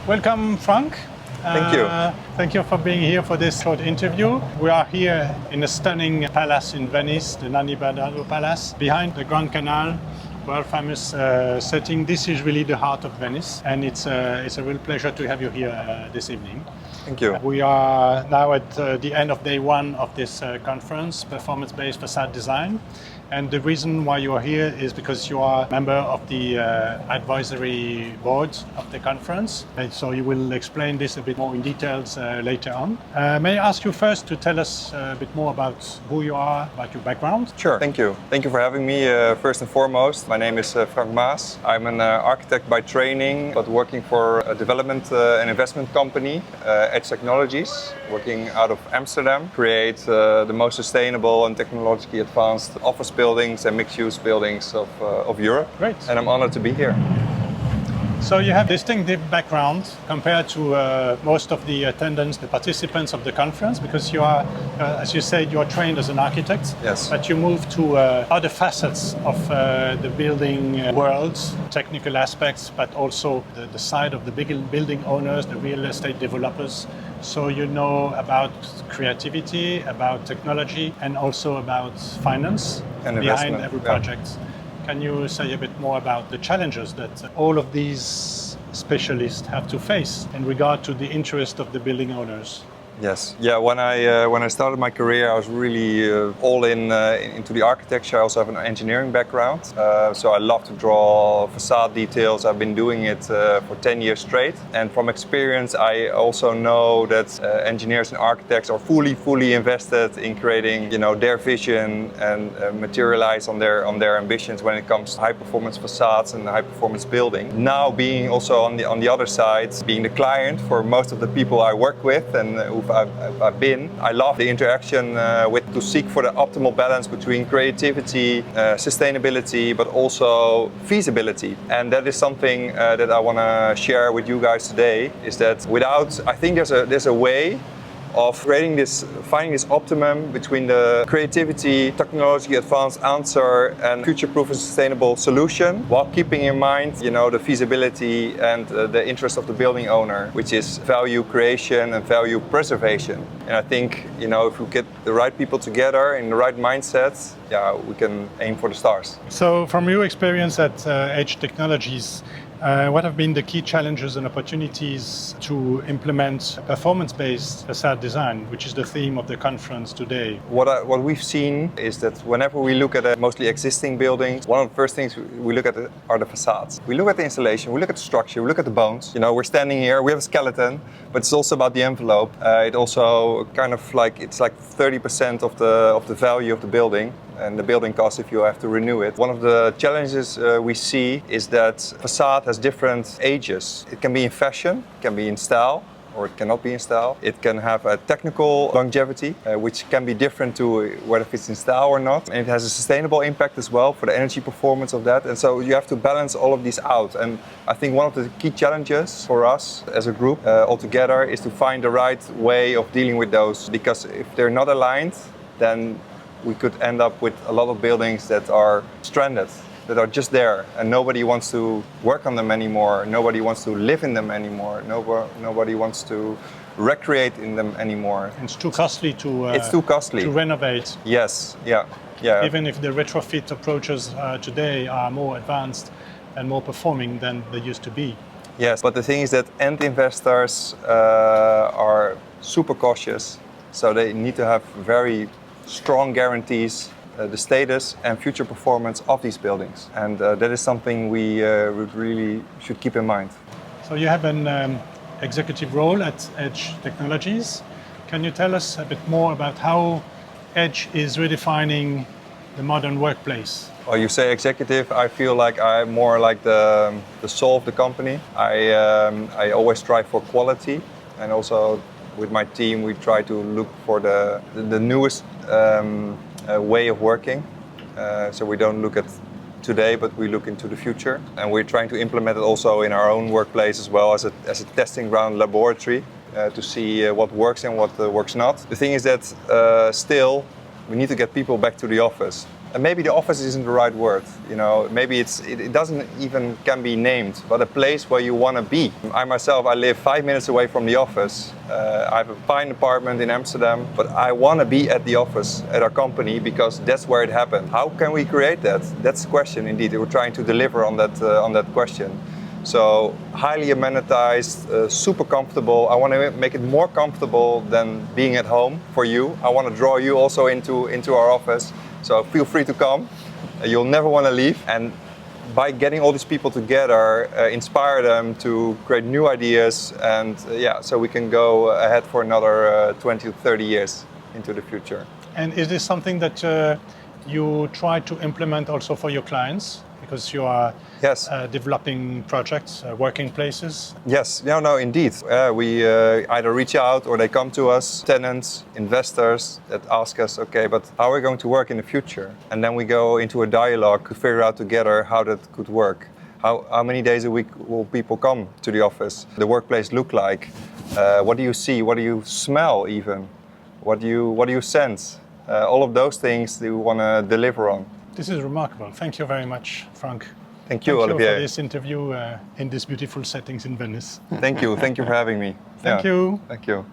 Welcome, Frank. Thank you. Thank you for being here for this short interview. We are here in a stunning palace in Venice, the Nanni Bernardo Palace, behind the Grand Canal, world famous setting. This is really the heart of Venice, and it's a real pleasure to have you here this evening. Thank you. We are now at the end of day one of this conference, Performance-Based Facade Design. And the reason why you are here is because you are a member of the advisory board of the conference. And so you will explain this a bit more in details later on. May I ask you first to tell us a bit more about who you are, about your background? Sure. Thank you. Thank you for having me. First and foremost, my name is Frank Maas. I'm an architect by training, but working for a development and investment company, Edge Technologies, working out of Amsterdam, create the most sustainable and technologically advanced office buildings and mixed-use buildings of Europe. Great. And I'm honored to be here. So you have distinctive background compared to most of the attendants, the participants of the conference, because you are, as you said, you are trained as an architect. Yes. But you move to other facets of the building world, technical aspects, but also the side of the big building owners, the real estate developers. So you know about creativity, about technology, and also about finance And behind investment, every yeah. project. Can you say a bit more about the challenges that all of these specialists have to face in regard to the interest of the building owners? Yes. Yeah. When I started my career, I was really all into the architecture. I also have an engineering background, so I love to draw facade details. I've been doing it for 10 years straight, and from experience, I also know that engineers and architects are fully invested in creating, their vision and materialize on their ambitions when it comes to high performance facades and high performance building. Now, being also on the other side, being the client for most of the people I work with and I love the interaction to seek for the optimal balance between creativity, sustainability, but also feasibility. And that is something that I want to share with you guys today. Is that I think there's a way of finding this optimum between the creativity, technologically advanced answer, and future-proof and sustainable solution, while keeping in mind, the feasibility and the interest of the building owner, which is value creation and value preservation. And I think, if we get the right people together in the right mindset, we can aim for the stars. So, from your experience at Edge Technologies, what have been the key challenges and opportunities to implement performance-based facade design, which is the theme of the conference today? What we've seen is that whenever we look at mostly existing buildings, one of the first things we look at are the facades. We look at the installation, we look at the structure, we look at the bones. We're standing here, we have a skeleton, but it's also about the envelope. It also it's like 30% of the value of the building, and the building cost if you have to renew it. One of the challenges we see is that facade has different ages. It can be in fashion, it can be in style, or it cannot be in style. It can have a technical longevity, which can be different to whether it's in style or not. And it has a sustainable impact as well for the energy performance of that. And so you have to balance all of these out. And I think one of the key challenges for us as a group altogether is to find the right way of dealing with those. Because if they're not aligned, then we could end up with a lot of buildings that are stranded, that are just there, and nobody wants to work on them anymore, nobody wants to live in them anymore, nobody wants to recreate in them anymore. It's too costly to renovate. Yes, yeah. Even if the retrofit approaches today are more advanced and more performing than they used to be. Yes, but the thing is that end investors are super cautious, so they need to have very strong guarantees the status and future performance of these buildings, and that is something we really should keep in mind. So you have an executive role at Edge Technologies. Can you tell us a bit more about how Edge is redefining the modern workplace? Well, you say executive, I feel like I'm more like the soul of the company. I always strive for quality, and also with my team we try to look for the newest way of working. So we don't look at today, but we look into the future. And we're trying to implement it also in our own workplace as well as a testing ground laboratory to see what works and what works not. The thing is that still we need to get people back to the office. And maybe the office isn't the right word, you know, maybe it doesn't even can be named, but a place where you want to be. I myself, I live 5 minutes away from the office. I have a fine apartment in Amsterdam, but I want to be at the office, at our company, because that's where it happened. How can we create that? That's the question, indeed. We're trying to deliver on that question. So highly amenitized, super comfortable. I want to make it more comfortable than being at home for you. I want to draw you also into our office. So feel free to come. You'll never want to leave. And by getting all these people together, inspire them to create new ideas, and so we can go ahead for another 20 to 30 years into the future. And is this something that you try to implement also for your clients? Because you are developing projects, working places? Yes, no, indeed. We either reach out or they come to us, tenants, investors that ask us, okay, but how are we going to work in the future? And then we go into a dialogue to figure out together how that could work. How many days a week will people come to the office? The workplace look like? What do you see? What do you smell even? What do you sense? All of those things we want to deliver on. This is remarkable. Thank you very much, Frank. Thank you, Olivier. For this interview in these beautiful settings in Venice. Thank you for having me. Thank you. Thank you.